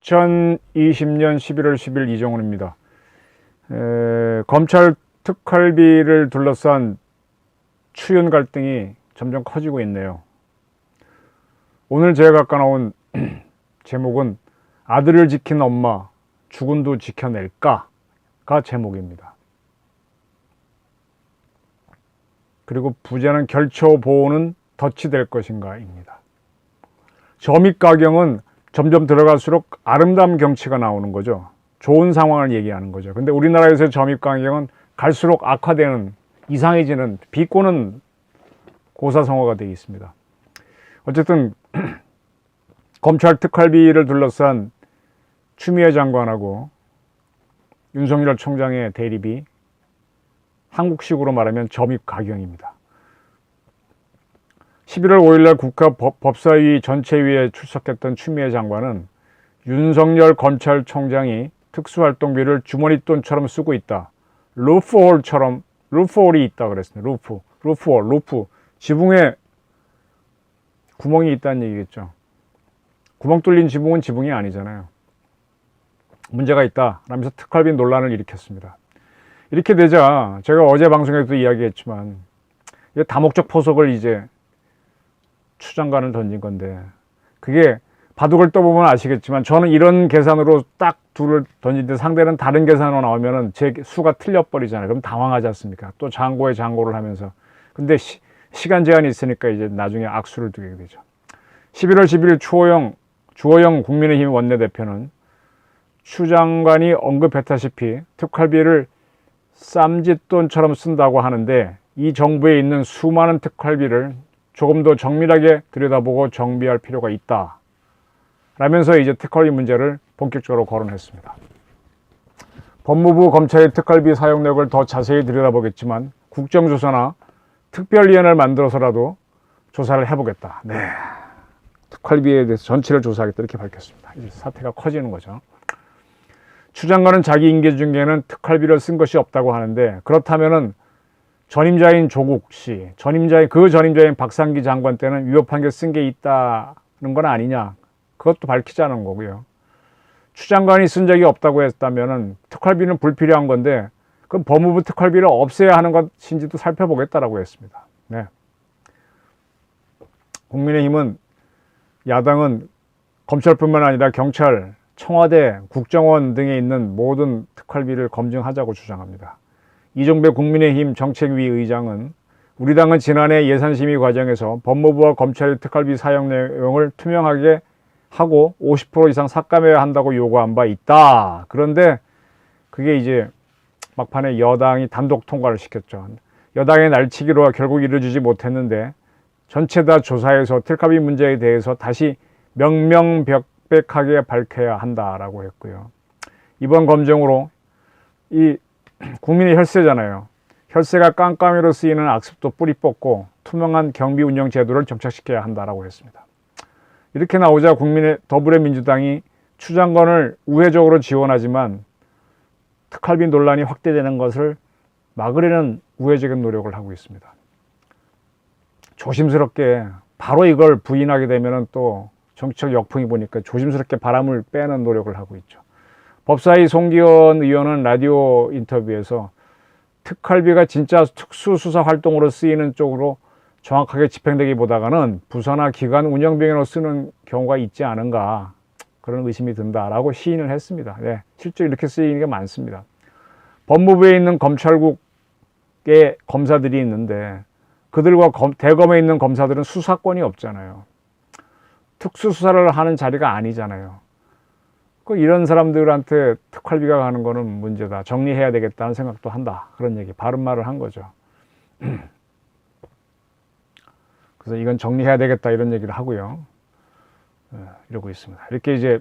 2020년 11월 10일 이정훈입니다. 검찰 특활비를 둘러싼 추윤 갈등이 점점 커지고 있네요. 오늘 제가 갖고 나온 제목은 아들을 지킨 엄마, 죽은도 지켜낼까가 제목입니다. 그리고 부재는 결초 보호는 덫이 될 것인가입니다. 점입가경은 점점 들어갈수록 아름다운 경치가 나오는 거죠. 좋은 상황을 얘기하는 거죠. 근데 우리나라에서의 점입가경은 갈수록 악화되는, 이상해지는, 비꼬는 고사성어가 되어 있습니다. 어쨌든 검찰 특활비를 둘러싼 추미애 장관하고 윤석열 총장의 대립이 한국식으로 말하면 점입가경입니다. 11월 5일날 국가 법사위 전체위에 출석했던 추미애 장관은 윤석열 검찰총장이 특수활동비를 주머니돈처럼 쓰고 있다. 루프홀이 있다 그랬습니다. 루프. 지붕에 구멍이 있다는 얘기겠죠. 구멍 뚫린 지붕은 지붕이 아니잖아요. 문제가 있다 라면서 특활비 논란을 일으켰습니다. 이렇게 되자 제가 어제 방송에도 이야기했지만 다목적 포석을 이제 추 장관을 던진 건데, 그게 바둑을 떠보면 아시겠지만 저는 이런 계산으로 딱 둘을 던지는데 상대는 다른 계산으로 나오면은 제 수가 틀려버리잖아요. 그럼 당황하지 않습니까? 또 장고에 장고를 하면서. 근데 시간 제한이 있으니까 이제 나중에 악수를 두게 되죠. 11월 10일 주호영 국민의힘 원내대표는 추 장관이 언급했다시피 특활비를 쌈짓돈처럼 쓴다고 하는데 이 정부에 있는 수많은 특활비를 조금 더 정밀하게 들여다보고 정비할 필요가 있다 라면서 이제 특활비 문제를 본격적으로 거론했습니다. 법무부 검찰의 특활비 사용력을 더 자세히 들여다보겠지만 국정조사나 특별위원회를 만들어서라도 조사를 해보겠다. 네, 특활비에 대해서 전체를 조사하겠다 이렇게 밝혔습니다. 이제 사태가 커지는 거죠. 추 장관은 자기 임기 중에는 특활비를 쓴 것이 없다고 하는데, 그렇다면은 전임자인 조국 씨, 전임자인 박상기 장관 때는 위협한 게 쓴 게 있다는 건 아니냐, 그것도 밝히자는 거고요. 추 장관이 쓴 적이 없다고 했다면은 특활비는 불필요한 건데 그럼 법무부 특활비를 없애야 하는 것인지도 살펴보겠다라고 했습니다. 네. 국민의힘은, 야당은 검찰뿐만 아니라 경찰, 청와대, 국정원 등에 있는 모든 특활비를 검증하자고 주장합니다. 이종배 국민의힘 정책위 의장은 우리 당은 지난해 예산심의 과정에서 법무부와 검찰의 특활비 사용 내용을 투명하게 하고 50% 이상 삭감해야 한다고 요구한 바 있다. 그런데 그게 이제 막판에 여당이 단독 통과를 시켰죠. 여당의 날치기로 결국 이루어지지 못했는데 전체 다 조사해서 특활비 문제에 대해서 다시 명명백백하게 밝혀야 한다라고 했고요. 이번 검증으로 이 국민의 혈세잖아요. 혈세가 깜깜이로 쓰이는 악습도 뿌리 뽑고 투명한 경비 운영 제도를 정착시켜야 한다라고 했습니다. 이렇게 나오자 더불어민주당이 추 장관을 우회적으로 지원하지만 특활비 논란이 확대되는 것을 막으려는 우회적인 노력을 하고 있습니다. 조심스럽게 바로 이걸 부인하게 되면 또 정치적 역풍이 보니까 조심스럽게 바람을 빼는 노력을 하고 있죠. 법사위 송기현 의원은 라디오 인터뷰에서 특활비가 진짜 특수수사 활동으로 쓰이는 쪽으로 정확하게 집행되기보다는 부서나 기관 운영비용으로 쓰는 경우가 있지 않은가, 그런 의심이 든다라고 시인을 했습니다. 네, 실제로 이렇게 쓰이는 게 많습니다. 법무부에 있는 검찰국의 검사들이 있는데 그들과 대검에 있는 검사들은 수사권이 없잖아요. 특수수사를 하는 자리가 아니잖아요. 이런 사람들한테 특활비가 가는 거는 문제다. 정리해야 되겠다는 생각도 한다. 그런 얘기, 바른 말을 한 거죠. 그래서 이건 정리해야 되겠다 이런 얘기를 하고요. 이러고 있습니다. 이렇게 이제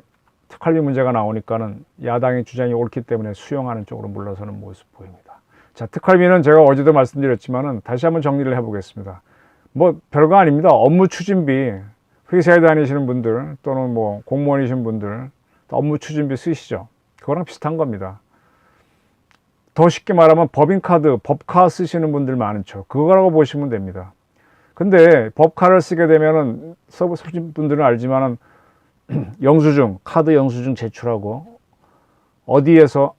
특활비 문제가 나오니까는 야당의 주장이 옳기 때문에 수용하는 쪽으로 물러서는 모습 보입니다. 자, 특활비는 제가 어제도 말씀드렸지만은 다시 한번 정리를 해보겠습니다. 뭐 별거 아닙니다. 업무 추진비, 회사에 다니시는 분들 또는 뭐 공무원이신 분들 업무 추진비 쓰시죠. 그거랑 비슷한 겁니다. 더 쉽게 말하면 법인카드, 법카 쓰시는 분들 많죠. 그거라고 보시면 됩니다. 근데 법카를 쓰게 되면은 써보신 분들은 알지만은 영수증, 카드 영수증 제출하고 어디에서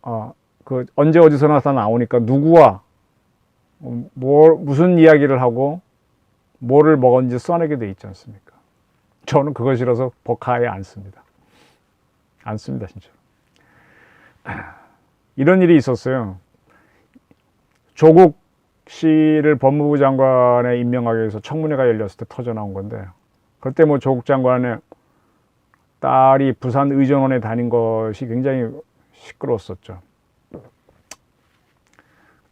언제 어디서나 다 나오니까 누구와 무슨 이야기를 하고 뭐를 먹었는지 써내게 돼 있지 않습니까? 저는 그거 싫어서 버카에 안 씁니다. 안 씁니다, 진짜. 이런 일이 있었어요. 조국 씨를 법무부 장관에 임명하기 위해서 청문회가 열렸을 때 터져 나온 건데, 그때 뭐 조국 장관의 딸이 부산 의전원에 다닌 것이 굉장히 시끄러웠었죠.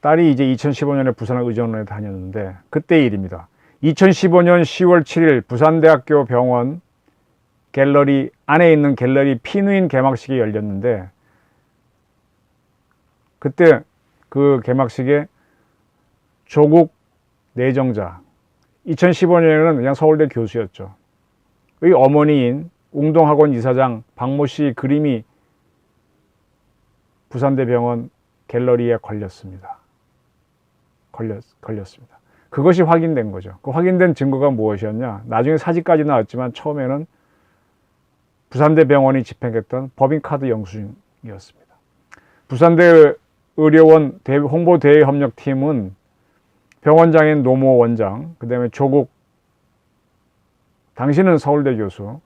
딸이 이제 2015년에 부산 의전원에 다녔는데, 그때 일입니다. 2015년 10월 7일 부산대학교 병원 갤러리 안에 있는 갤러리 피누인 개막식이 열렸는데, 그때 그 개막식에 조국 내정자, 2015년에는 그냥 서울대 교수였죠. 의 어머니인 웅동학원 이사장 박모 씨 그림이 부산대병원 갤러리에 걸렸습니다. 걸렸습니다. 그것이 확인된 거죠. 그 확인된 증거가 무엇이었냐? 나중에 사진까지 나왔지만 처음에는 부산대병원이 집행했던 법인카드 영수증이었습니다. 부산대 의료원 홍보대외협력팀은 병원장인 노모 원장, 그 다음에 조국, 당신은 서울대 교수,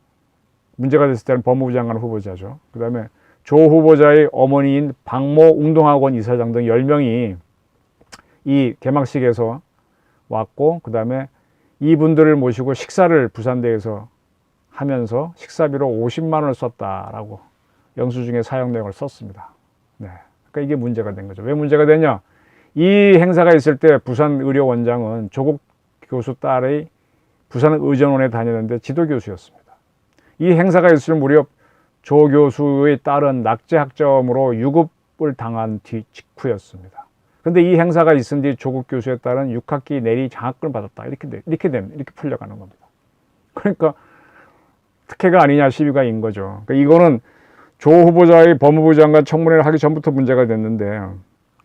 문제가 됐을 때는 법무부 장관 후보자죠. 그 다음에 조 후보자의 어머니인 박모 웅동학원 이사장 등 10명이 이 개막식에서 왔고, 그 다음에 이분들을 모시고 식사를 부산대에서 하면서 식사비로 50만 원을 썼다라고 영수증에 사용 내역을 썼습니다. 네. 그러니까 이게 문제가 된 거죠. 왜 문제가 되냐? 이 행사가 있을 때 부산 의료원장은 조국 교수 딸의 부산 의전원에 다녔는데 지도교수였습니다. 이 행사가 있을 무렵 조 교수의 딸은 낙제 학점으로 유급을 당한 직후였습니다. 근데 이 행사가 있은 뒤 조국 교수의 딸은 6학기 내리 장학금을 받았다. 이렇게 풀려가는 겁니다. 그러니까 특혜가 아니냐 시비가 인 거죠. 그러니까 이거는 조 후보자의 법무부 장관 청문회를 하기 전부터 문제가 됐는데,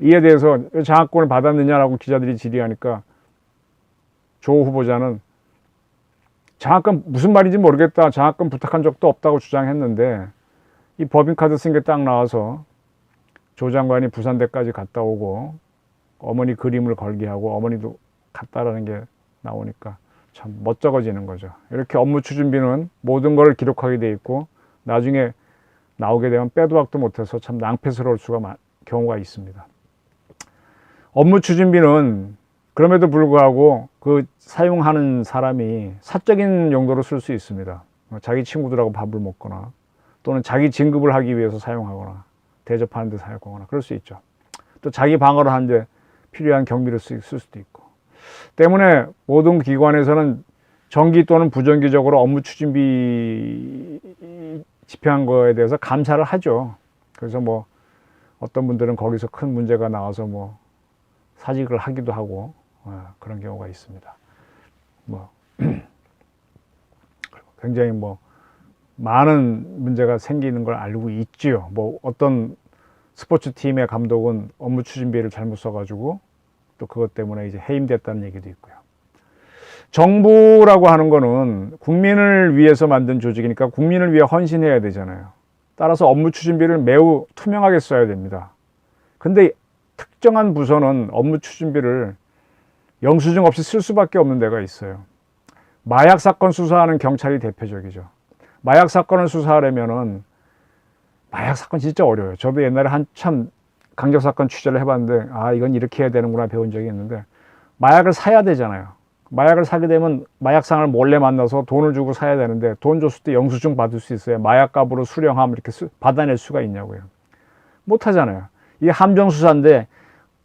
이에 대해서 장학금을 받았느냐라고 기자들이 질의하니까 조 후보자는 장학금 무슨 말인지 모르겠다, 장학금 부탁한 적도 없다고 주장했는데, 이 법인카드 쓴 게 딱 나와서 조 장관이 부산대까지 갔다 오고 어머니 그림을 걸게 하고 어머니도 갔다라는 게 나오니까 참 멋쩍어지는 거죠. 이렇게 업무 추진비는 모든 걸 기록하게 돼 있고 나중에 나오게 되면 빼도 박도 못해서 참 낭패스러울 경우가 있습니다. 업무 추진비는 그럼에도 불구하고 그 사용하는 사람이 사적인 용도로 쓸 수 있습니다. 자기 친구들하고 밥을 먹거나 또는 자기 진급을 하기 위해서 사용하거나 대접하는 데 사용하거나 그럴 수 있죠. 또 자기 방어를 하는데 필요한 경비를 쓸 수도 있고. 때문에 모든 기관에서는 정기 또는 부정기적으로 업무 추진비 집행한 거에 대해서 감사를 하죠. 그래서 뭐 어떤 분들은 거기서 큰 문제가 나와서 뭐 사직을 하기도 하고 그런 경우가 있습니다. 뭐 굉장히 뭐 많은 문제가 생기는 걸 알고 있지요. 뭐 어떤 스포츠 팀의 감독은 업무 추진비를 잘못 써가지고 또 그것 때문에 이제 해임됐다는 얘기도 있고요. 정부라고 하는 거는 국민을 위해서 만든 조직이니까 국민을 위해 헌신해야 되잖아요. 따라서 업무 추진비를 매우 투명하게 써야 됩니다. 근데 특정한 부서는 업무 추진비를 영수증 없이 쓸 수밖에 없는 데가 있어요. 마약 사건 수사하는 경찰이 대표적이죠. 마약 사건을 수사하려면은 마약 사건 진짜 어려워요. 저도 옛날에 한참 강력 사건 취재를 해봤는데 이건 이렇게 해야 되는구나 배운 적이 있는데, 마약을 사야 되잖아요. 마약을 사게 되면 마약상을 몰래 만나서 돈을 주고 사야 되는데 돈 줬을 때 영수증 받을 수 있어요. 마약값으로 수령함 이렇게 받아낼 수가 있냐고요. 못 하잖아요. 이게 함정수사인데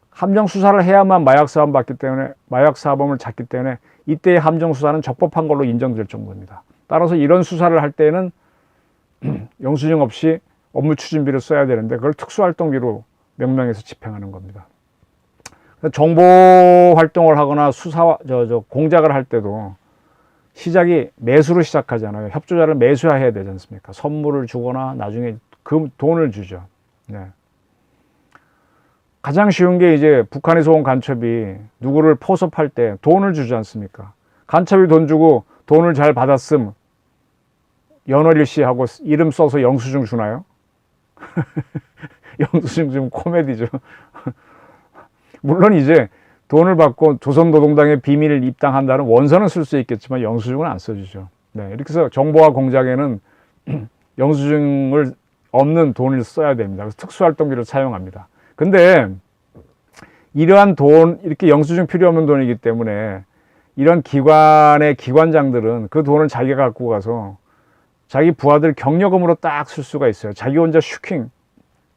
함정수사를 해야만 마약사범 받기 때문에, 마약사범을 잡기 때문에 이때의 함정수사는 적법한 걸로 인정될 정도입니다. 따라서 이런 수사를 할 때는 영수증 없이 업무 추진비를 써야 되는데 그걸 특수활동비로 명명해서 집행하는 겁니다. 정보 활동을 하거나 공작을 할 때도 시작이 매수로 시작하잖아요. 협조자를 매수해야 되지 않습니까? 선물을 주거나 나중에 그 돈을 주죠. 네. 가장 쉬운 게 이제 북한에서 온 간첩이 누구를 포섭할 때 돈을 주지 않습니까? 간첩이 돈 주고 돈을 잘 받았음, 연월일시하고 이름 써서 영수증 주나요? 영수증 좀 코미디죠. 물론 이제 돈을 받고 조선노동당의 비밀을 입당한다는 원서는 쓸 수 있겠지만 영수증은 안 써주죠. 네, 이렇게 해서 정보화 공작에는 영수증을 없는 돈을 써야 됩니다. 그래서 특수활동비를 사용합니다. 근데 이러한 돈, 이렇게 영수증 필요 없는 돈이기 때문에 이런 기관의 기관장들은 그 돈을 자기가 갖고 가서 자기 부하들 격려금으로 딱 쓸 수가 있어요. 자기 혼자 슈킹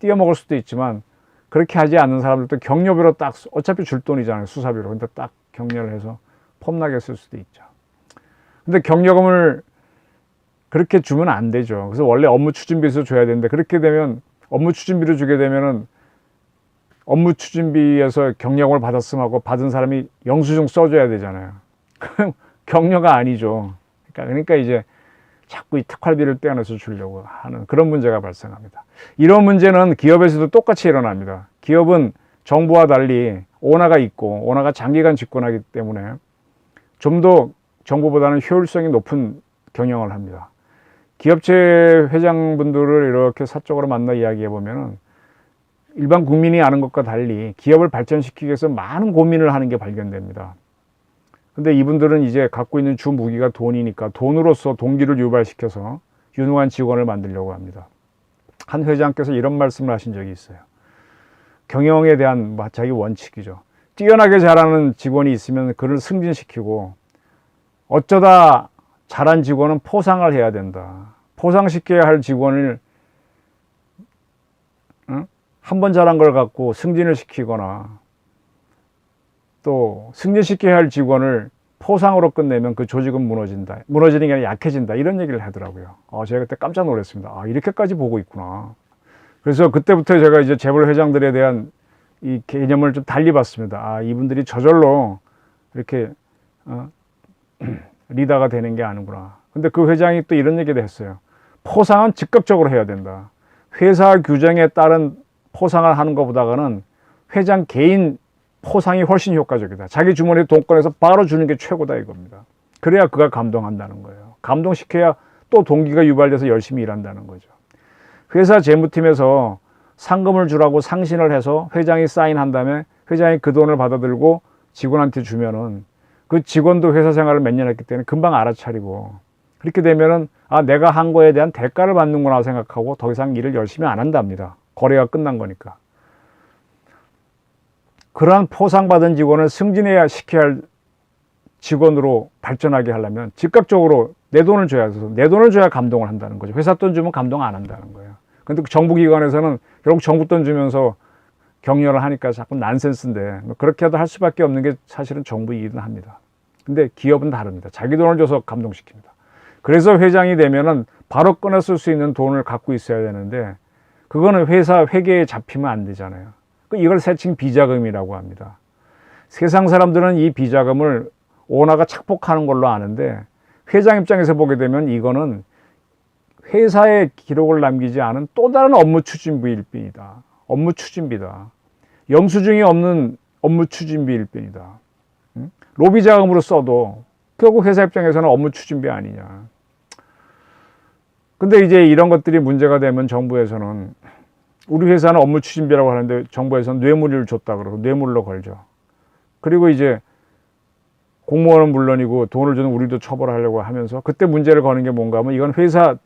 띄어먹을 수도 있지만 그렇게 하지 않는 사람들도 격려비로 딱, 어차피 줄 돈이잖아요. 수사비로. 근데 딱 격려를 해서 폼나게 쓸 수도 있죠. 근데 격려금을 그렇게 주면 안 되죠. 그래서 원래 업무 추진비에서 줘야 되는데 그렇게 되면 업무 추진비를 주게 되면은 업무 추진비에서 격려금을 받았음하고 받은 사람이 영수증 써줘야 되잖아요. 격려가 아니죠. 그러니까 이제 자꾸 이 특활비를 떼어내서 주려고 하는 그런 문제가 발생합니다. 이런 문제는 기업에서도 똑같이 일어납니다. 기업은 정부와 달리 오너가 있고 오너가 장기간 집권하기 때문에 좀 더 정부보다는 효율성이 높은 경영을 합니다. 기업체 회장분들을 이렇게 사적으로 만나 이야기해 보면은 일반 국민이 아는 것과 달리 기업을 발전시키기 위해서 많은 고민을 하는 게 발견됩니다. 근데 이분들은 이제 갖고 있는 주 무기가 돈이니까 돈으로서 동기를 유발시켜서 유능한 직원을 만들려고 합니다. 한 회장께서 이런 말씀을 하신 적이 있어요. 경영에 대한 자기 원칙이죠. 뛰어나게 잘하는 직원이 있으면 그를 승진시키고 어쩌다 잘한 직원은 포상을 해야 된다. 포상시켜야 할 직원을 한 번 잘한 걸 갖고 승진을 시키거나 또 승진시켜야 할 직원을 포상으로 끝내면 그 조직은 무너진다. 무너지는 게 아니라 약해진다. 이런 얘기를 하더라고요. 제가 그때 깜짝 놀랐습니다. 이렇게까지 보고 있구나. 그래서 그때부터 제가 이제 재벌 회장들에 대한 이 개념을 좀 달리 봤습니다. 이분들이 저절로 이렇게 리더가 되는 게 아니구나. 근데 그 회장이 또 이런 얘기도 했어요. 포상은 즉각적으로 해야 된다. 회사 규정에 따른 포상을 하는 것보다는 회장 개인 포상이 훨씬 효과적이다. 자기 주머니에 돈 꺼내서 바로 주는 게 최고다 이겁니다. 그래야 그가 감동한다는 거예요. 감동시켜야 또 동기가 유발돼서 열심히 일한다는 거죠. 회사 재무팀에서 상금을 주라고 상신을 해서 회장이 사인한 다음에 회장이 그 돈을 받아들고 직원한테 주면은 그 직원도 회사 생활을 몇 년 했기 때문에 금방 알아차리고 그렇게 되면은 내가 한 거에 대한 대가를 받는구나 생각하고 더 이상 일을 열심히 안 한답니다. 거래가 끝난 거니까. 그러한 포상받은 직원을 승진해야 시켜야 할 직원으로 발전하게 하려면 즉각적으로 내 돈을 줘야 해서 내 돈을 줘야 감동을 한다는 거죠. 회사 돈 주면 감동 안 한다는 거예요. 근데 정부기관에서는 결국 정부 돈 주면서 격려를 하니까 자꾸 난센스인데 그렇게 해도 할 수밖에 없는 게 사실은 정부 일은 합니다. 근데 기업은 다릅니다. 자기 돈을 줘서 감동시킵니다. 그래서 회장이 되면은 바로 꺼내 쓸 수 있는 돈을 갖고 있어야 되는데 그거는 회사 회계에 잡히면 안 되잖아요. 이걸 세칭 비자금이라고 합니다. 세상 사람들은 이 비자금을 오너가 착복하는 걸로 아는데 회장 입장에서 보게 되면 이거는 회사에 기록을 남기지 않은 또 다른 업무 추진비일 뿐이다. 업무 추진비다. 영수증이 없는 업무 추진비일 뿐이다. 로비 자금으로 써도 결국 회사 입장에서는 업무 추진비 아니냐. 근데 이제 이런 것들이 문제가 되면 정부에서는 우리 회사는 업무 추진비라고 하는데 정부에서는 뇌물을 줬다 그러고 뇌물로 걸죠. 그리고 이제 공무원은 물론이고 돈을 주는 우리도 처벌하려고 하면서 그때 문제를 거는 게 뭔가 하면 이건 회사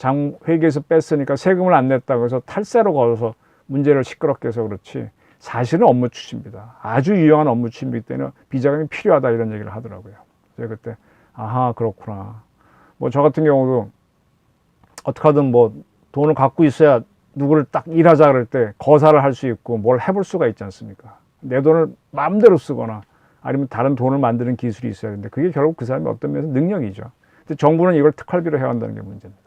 회계에서 뺐으니까 세금을 안 냈다고 해서 탈세로 걸어서 문제를 시끄럽게 해서 그렇지 사실은 업무 추진비다. 아주 유용한 업무 추진비 때는 비자금이 필요하다 이런 얘기를 하더라고요. 제가 그때 그렇구나. 뭐 저 같은 경우도 어떻게 하든 뭐 돈을 갖고 있어야 누구를 딱 일하자 그럴 때 거사를 할 수 있고 뭘 해볼 수가 있지 않습니까? 내 돈을 마음대로 쓰거나 아니면 다른 돈을 만드는 기술이 있어야 되는데 그게 결국 그 사람이 어떤 면에서 능력이죠. 근데 정부는 이걸 특활비로 해야 한다는 게 문제입니다.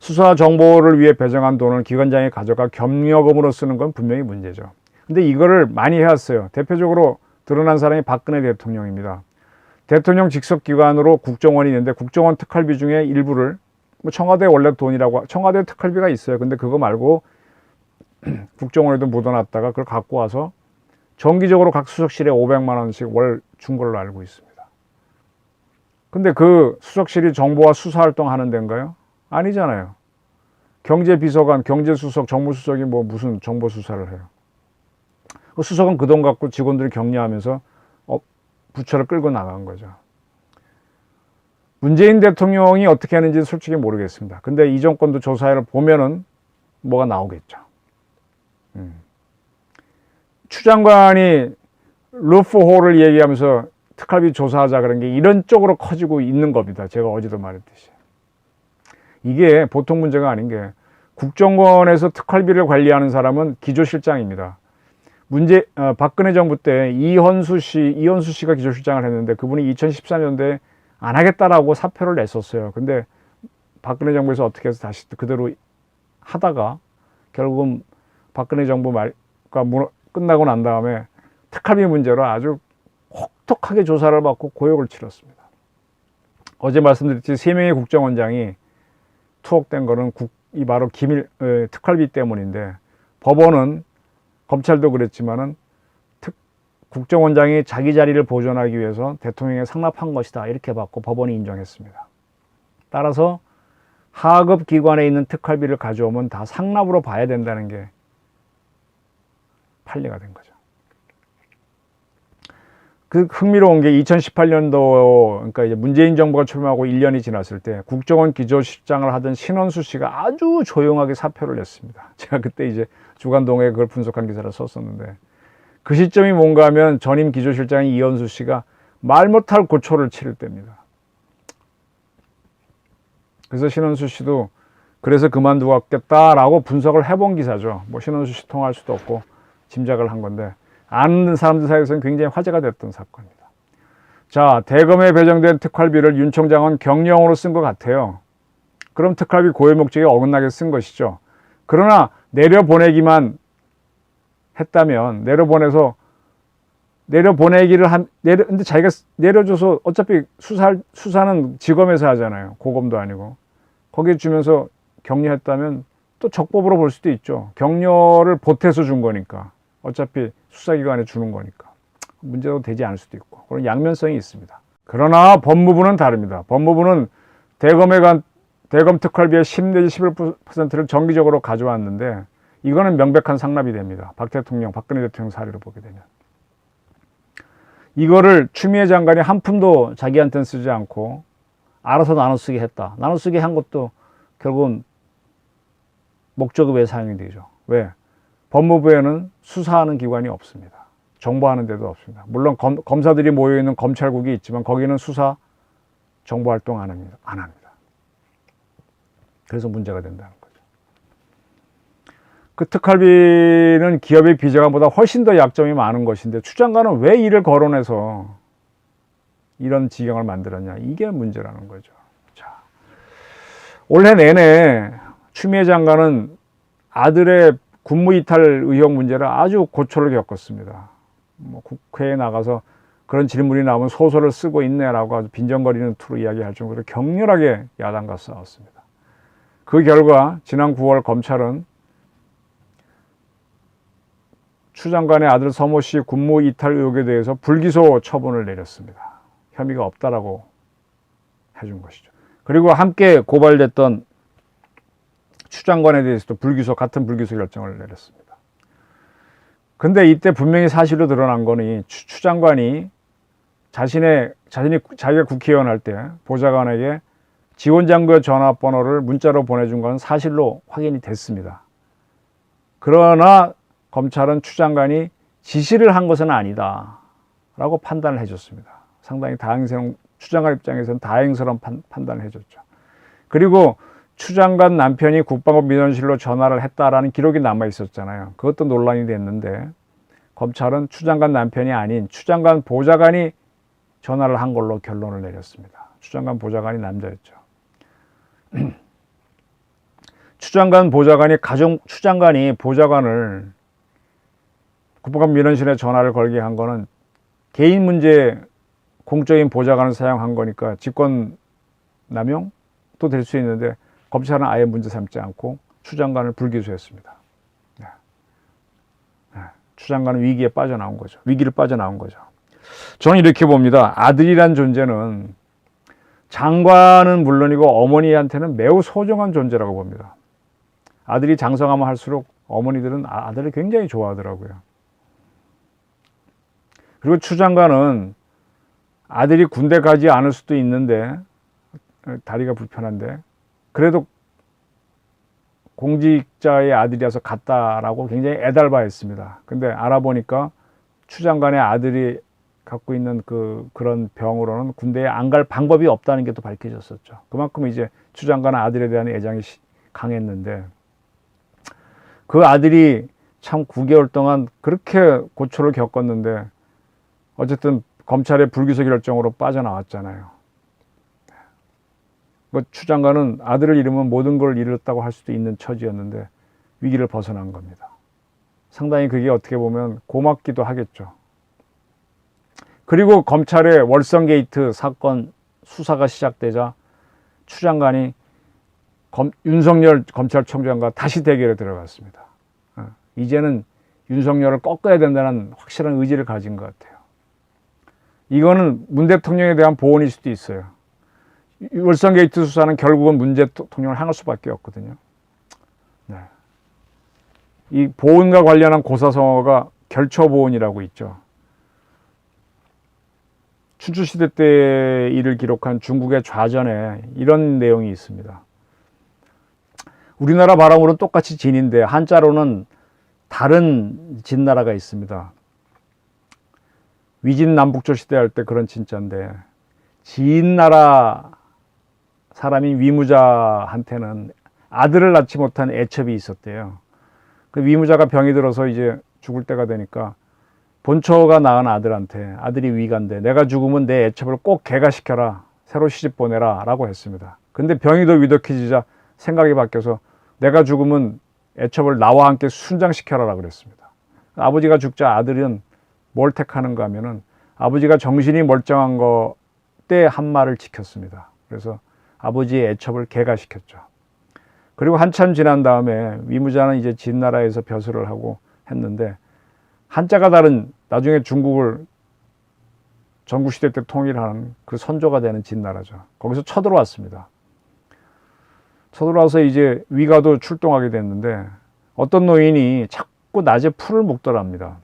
수사 정보를 위해 배정한 돈을 기관장이 가져가 격려금으로 쓰는 건 분명히 문제죠. 근데 이거를 많이 해왔어요. 대표적으로 드러난 사람이 박근혜 대통령입니다. 대통령 직속기관으로 국정원이 있는데 국정원 특활비 중에 일부를 청와대 원래 돈이라고 청와대 특활비가 있어요. 근데 그거 말고 국정원에도 묻어놨다가 그걸 갖고 와서 정기적으로 각 수석실에 500만 원씩 월 준 걸로 알고 있습니다. 근데 그 수석실이 정보와 수사활동 하는 데인가요? 아니잖아요. 경제비서관, 경제수석, 정무수석이 뭐 무슨 정보수사를 해요. 그 수석은 그 돈 갖고 직원들이 격려하면서 부처를 끌고 나간 거죠. 문재인 대통령이 어떻게 하는지 솔직히 모르겠습니다. 근데 이 정권도 조사를 보면은 뭐가 나오겠죠. 추 장관이 루프홀을 얘기하면서 특활비 조사하자 그런 게 이런 쪽으로 커지고 있는 겁니다. 제가 어제도 말했듯이. 이게 보통 문제가 아닌 게 국정원에서 특활비를 관리하는 사람은 기조실장입니다. 박근혜 정부 때 이현수 씨가 기조실장을 했는데 그분이 2014년도에 안 하겠다라고 사표를 냈었어요. 근데 박근혜 정부에서 어떻게 해서 다시 그대로 하다가 결국은 박근혜 정부가 끝나고 난 다음에 특활비 문제로 아주 혹독하게 조사를 받고 고역을 치렀습니다. 어제 말씀드렸듯이 3명의 국정원장이 투옥된 거는 이 바로 특활비 때문인데 법원은 검찰도 그랬지만은 국정원장이 자기 자리를 보존하기 위해서 대통령에 상납한 것이다 이렇게 받고 법원이 인정했습니다. 따라서 하급 기관에 있는 특활비를 가져오면 다 상납으로 봐야 된다는 게 판례가 된 거죠. 그 흥미로운 게 2018년도 그러니까 이제 문재인 정부가 출마하고 1년이 지났을 때 국정원 기조실장을 하던 신원수 씨가 아주 조용하게 사표를 냈습니다. 제가 그때 이제 주간동에 그걸 분석한 기사를 썼었는데 그 시점이 뭔가 하면 전임 기조실장인 이현수 씨가 말 못할 고초를 치를 때입니다. 그래서 신원수 씨도 그래서 그만두었겠다라고 분석을 해본 기사죠. 뭐 신원수 씨 통할 수도 없고 짐작을 한 건데 아는 사람들 사이에서는 굉장히 화제가 됐던 사건입니다. 자, 대검에 배정된 특활비를 윤 총장은 경영으로 쓴 것 같아요. 그럼 특활비 고유 목적에 어긋나게 쓴 것이죠. 그러나 내려보내기만 했다면 근데 자기가 내려줘서 어차피 수사는 지검에서 하잖아요. 고검도 아니고. 거기에 주면서 격려했다면 또 적법으로 볼 수도 있죠. 격려를 보태서 준 거니까. 어차피 수사기관에 주는 거니까. 문제도 되지 않을 수도 있고. 그런 양면성이 있습니다. 그러나 법무부는 다릅니다. 법무부는 대검 특활비의 10 내지 11%를 정기적으로 가져왔는데 이거는 명백한 상납이 됩니다. 박근혜 대통령 사례를 보게 되면. 이거를 추미애 장관이 한 푼도 자기한테는 쓰지 않고 알아서 나눠쓰게 했다. 나눠쓰게 한 것도 결국은 목적이 왜 사용이 되죠? 왜? 법무부에는 수사하는 기관이 없습니다. 정보하는 데도 없습니다. 물론 검사들이 모여있는 검찰국이 있지만 거기는 수사, 정보활동 안 합니다. 그래서 문제가 된다는 거죠. 그 특활비는 기업의 비자금보다 훨씬 더 약점이 많은 것인데 추 장관은 왜 이를 거론해서 이런 지경을 만들었냐. 이게 문제라는 거죠. 자, 올해 내내 추미애 장관은 아들의 군무이탈 의혹 문제를 아주 고초를 겪었습니다. 뭐 국회에 나가서 그런 질문이 나오면 소설을 쓰고 있네라고 아주 빈정거리는 투로 이야기할 정도로 격렬하게 야당과 싸웠습니다. 그 결과 지난 9월 검찰은 추 장관의 아들 서모 씨 군무이탈 의혹에 대해서 불기소 처분을 내렸습니다. 혐의가 없다라고 해준 것이죠. 그리고 함께 고발됐던 추 장관에 대해서도 같은 불기소 결정을 내렸습니다. 근데 이때 분명히 사실로 드러난 거니 추 장관이 자기가 국회의원 할 때 보좌관에게 지원장교 전화번호를 문자로 보내준 건 사실로 확인이 됐습니다. 그러나 검찰은 추 장관이 지시를 한 것은 아니다 라고 판단을 해줬습니다. 상당히 추 장관 입장에서는 다행스러운 판단을 해줬죠. 그리고 추 장관 남편이 국방부 민원실로 전화를 했다라는 기록이 남아 있었잖아요. 그것도 논란이 됐는데 검찰은 추 장관 남편이 아닌 추 장관 보좌관이 전화를 한 걸로 결론을 내렸습니다. 추 장관 보좌관이 남자였죠. 추 장관이 보좌관을 국방부 민원실에 전화를 걸게 한 거는 개인 문제 공적인 보좌관을 사용한 거니까 직권 남용도 될 수 있는데 검찰은 아예 문제 삼지 않고 추 장관을 불기소했습니다. 추 장관은 위기를 빠져나온 거죠. 저는 이렇게 봅니다. 아들이란 존재는 장관은 물론이고 어머니한테는 매우 소중한 존재라고 봅니다. 아들이 장성하면 할수록 어머니들은 아들을 굉장히 좋아하더라고요. 그리고 추 장관은 아들이 군대 가지 않을 수도 있는데, 다리가 불편한데, 그래도 공직자의 아들이라서 갔다라고 굉장히 애달바했습니다. 근데 알아보니까 추 장관의 아들이 갖고 있는 그런 병으로는 군대에 안 갈 방법이 없다는 게 또 밝혀졌었죠. 그만큼 이제 추 장관 아들에 대한 애정이 강했는데, 그 아들이 참 9개월 동안 그렇게 고초를 겪었는데 어쨌든 검찰의 불기소 결정으로 빠져나왔잖아요. 추 장관은 아들을 잃으면 모든 걸 잃었다고 할 수도 있는 처지였는데 위기를 벗어난 겁니다. 상당히 그게 어떻게 보면 고맙기도 하겠죠. 그리고 검찰의 월성게이트 사건 수사가 시작되자 추 장관이 윤석열 검찰총장과 다시 대결에 들어갔습니다. 이제는 윤석열을 꺾어야 된다는 확실한 의지를 가진 것 같아요. 이거는 문 대통령에 대한 보온일 수도 있어요. 월성게이트 수사는 결국은 문 대통령을 향할 수밖에 없거든요. 네. 이 보온과 관련한 고사성어가 결처보온이라고 있죠. 춘추시대 때 일을 기록한 중국의 좌전에 이런 내용이 있습니다. 우리나라 발음으로는 똑같이 진인데 한자로는 다른 진나라가 있습니다. 위진남북조 시대 할 때 그런 진자인데, 진나라 사람인 위무자한테는 아들을 낳지 못한 애첩이 있었대요. 그 위무자가 병이 들어서 이제 죽을 때가 되니까 본처가 낳은 아들한테, 아들이 위간데 내가 죽으면 내 애첩을 꼭 개가시켜라, 새로 시집 보내라 라고 했습니다. 근데 병이 더 위독해지자 생각이 바뀌어서 내가 죽으면 애첩을 나와 함께 순장시켜라 그랬습니다. 아버지가 죽자 아들은 뭘 택하는가 하면은 아버지가 정신이 멀쩡한 거 때 한 말을 지켰습니다. 그래서 아버지의 애첩을 개가시켰죠. 그리고 한참 지난 다음에 위무자는 이제 진나라에서 벼슬을 하고 했는데, 한자가 다른 나중에 중국을 전국시대 때 통일하는 그 선조가 되는 진나라죠. 거기서 쳐들어왔습니다. 쳐들어와서 이제 위가도 출동하게 됐는데 어떤 노인이 자꾸 낮에 풀을 먹더랍니다.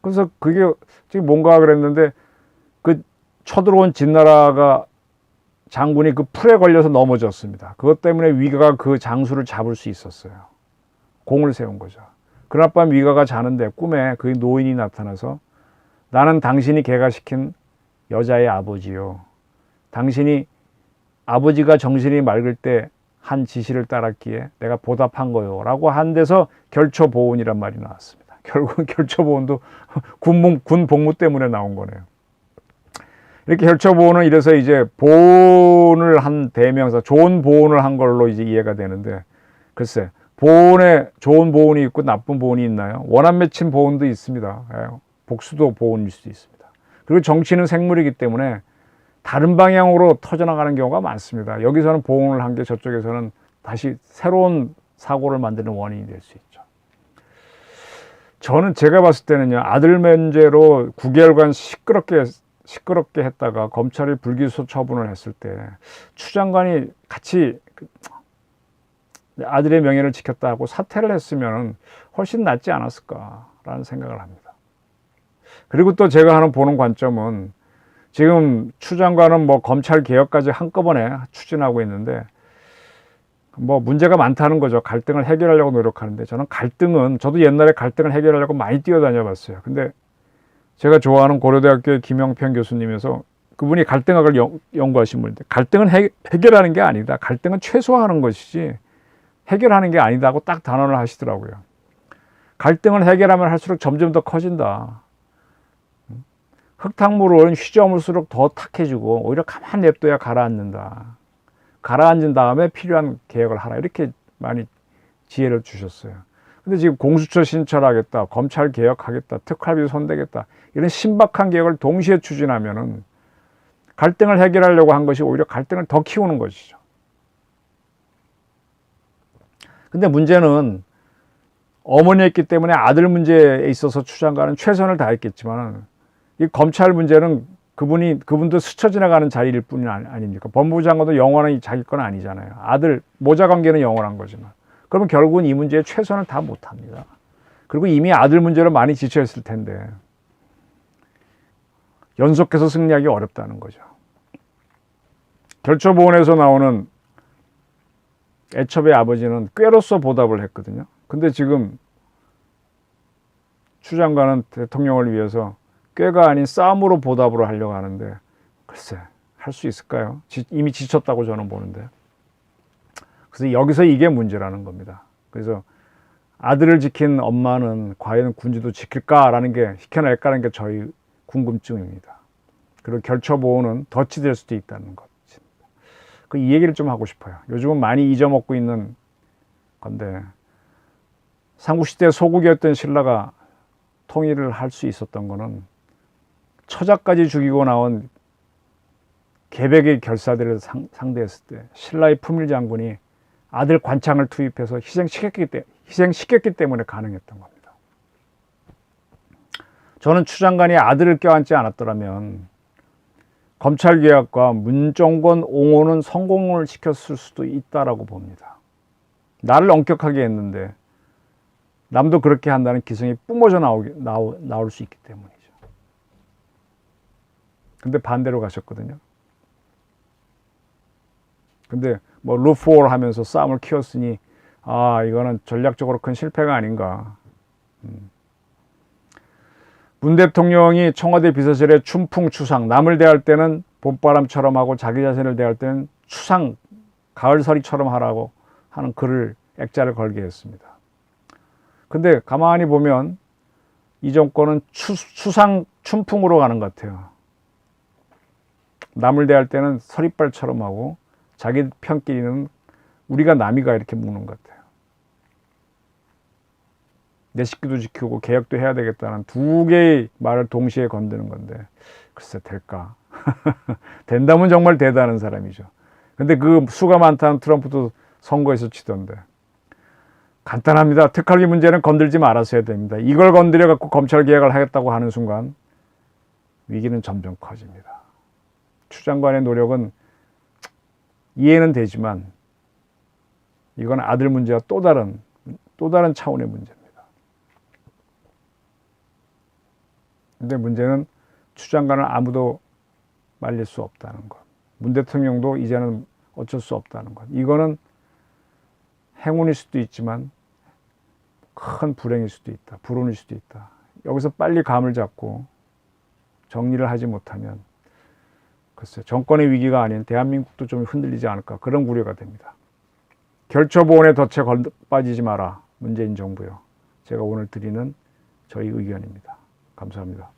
그래서 그게 지금 뭔가 그랬는데 그 쳐들어온 진나라가 장군이 그 풀에 걸려서 넘어졌습니다. 그것 때문에 위가가 그 장수를 잡을 수 있었어요. 공을 세운 거죠. 그날 밤 위가가 자는데 꿈에 그 노인이 나타나서 나는 당신이 개가시킨 여자의 아버지요. 당신이 아버지가 정신이 맑을 때 한 지시를 따랐기에 내가 보답한 거요. 라고 한 데서 결처보온이란 말이 나왔습니다. 결국은 결처보온도 군 복무 때문에 나온 거네요. 이렇게 결처보온은 이래서 이제 보온을 한 대명사, 좋은 보온을 한 걸로 이제 이해가 되는데, 글쎄, 보온에 좋은 보온이 있고 나쁜 보온이 있나요? 원한 맺힌 보온도 있습니다. 복수도 보온일 수도 있습니다. 그리고 정치는 생물이기 때문에 다른 방향으로 터져나가는 경우가 많습니다. 여기서는 보온을 한 게 저쪽에서는 다시 새로운 사고를 만드는 원인이 될 수 있죠. 저는 제가 봤을 때는요, 아들 면제로 9개월간 시끄럽게 했다가 검찰이 불기소 처분을 했을 때 추 장관이 같이 아들의 명예를 지켰다 하고 사퇴를 했으면 훨씬 낫지 않았을까라는 생각을 합니다. 그리고 또 제가 보는 관점은, 지금 추 장관은 뭐 검찰 개혁까지 한꺼번에 추진하고 있는데 뭐 문제가 많다는 거죠. 갈등을 해결하려고 노력하는데, 저는 저도 옛날에 갈등을 해결하려고 많이 뛰어다녀 봤어요. 근데 제가 좋아하는 고려대학교의 김영평 교수님에서, 그분이 갈등학을 연구하신 분인데, 갈등은 해결하는 게 아니다. 갈등은 최소화하는 것이지 해결하는 게 아니다 하고 딱 단언을 하시더라고요. 갈등을 해결하면 할수록 점점 더 커진다. 흙탕물은 휘저을수록 더 탁해지고 오히려 가만 냅둬야 가라앉는다. 가라앉은 다음에 필요한 개혁을 하라. 이렇게 많이 지혜를 주셨어요. 근데 지금 공수처 신설하겠다, 검찰 개혁하겠다, 특활비 손대겠다, 이런 신박한 개혁을 동시에 추진하면은 갈등을 해결하려고 한 것이 오히려 갈등을 더 키우는 것이죠. 근데 문제는 어머니였기 때문에 아들 문제에 있어서 추 장관은 최선을 다했겠지만, 이 검찰 문제는 그분도 스쳐 지나가는 자리일 뿐이 아닙니까? 법무부 장관도 영원한 자기 건 아니잖아요. 아들, 모자 관계는 영원한 거지만. 그러면 결국은 이 문제에 최선을 다 못합니다. 그리고 이미 아들 문제로 많이 지쳐있을 텐데 연속해서 승리하기 어렵다는 거죠. 결처보원에서 나오는 애첩의 아버지는 꾀로서 보답을 했거든요. 근데 지금 추 장관은 대통령을 위해서 꾀가 아닌 싸움으로 보답으로 하려고 하는데 글쎄 할 수 있을까요? 이미 지쳤다고 저는 보는데. 그래서 여기서 이게 문제라는 겁니다. 그래서 아들을 지킨 엄마는 과연 군주도 지킬까라는 게 지켜낼까라는 게 저희 궁금증입니다. 그리고 결처보호는 덫이 될 수도 있다는 것. 이 얘기를 좀 하고 싶어요. 요즘은 많이 잊어먹고 있는 건데 삼국시대 소국이었던 신라가 통일을 할 수 있었던 거는 처자까지 죽이고 나온 계백의 결사들을 상대했을 때 신라의 품일장군이 아들 관창을 투입해서 희생시켰기 때문에 가능했던 겁니다. 저는 추 장관이 아들을 껴안지 않았더라면 검찰개혁과 문정권 옹호는 성공을 시켰을 수도 있다라고 봅니다. 나를 엄격하게 했는데 남도 그렇게 한다는 기성이 뿜어져 나올 수 있기 때문이죠. 근데 반대로 가셨거든요. 근데 뭐 루프월 하면서 싸움을 키웠으니 이거는 전략적으로 큰 실패가 아닌가. 문 대통령이 청와대 비서실에 춘풍추상, 남을 대할 때는 봄바람처럼 하고 자기 자신을 대할 때는 추상, 가을서리처럼 하라고 하는 글을 액자를 걸게 했습니다. 근데 가만히 보면 이 정권은 추상, 춘풍으로 가는 것 같아요. 남을 대할 때는 서리발처럼 하고 자기 편끼리는 우리가 남이가 이렇게 묻는 것 같아요. 내 식구도 지키고 개혁도 해야 되겠다는 두 개의 말을 동시에 건드는 건데 글쎄 될까? 된다면 정말 대단한 사람이죠. 근데 그 수가 많다는 트럼프도 선거에서 치던데 간단합니다. 특활비 문제는 건들지 말았어야 됩니다. 이걸 건드려 갖고 검찰 개혁을 하겠다고 하는 순간 위기는 점점 커집니다. 추 장관의 노력은 이해는 되지만 이건 아들 문제와 또 다른 차원의 문제입니다. 근데 문제는 추 장관을 아무도 말릴 수 없다는 것. 문 대통령도 이제는 어쩔 수 없다는 것. 이거는 행운일 수도 있지만 큰 불행일 수도 있다. 불운일 수도 있다. 여기서 빨리 감을 잡고 정리를 하지 못하면 글쎄 정권의 위기가 아닌 대한민국도 좀 흔들리지 않을까 그런 우려가 됩니다. 결처보원의 덫에 빠지지 마라. 문재인 정부요. 제가 오늘 드리는 저희 의견입니다. 감사합니다.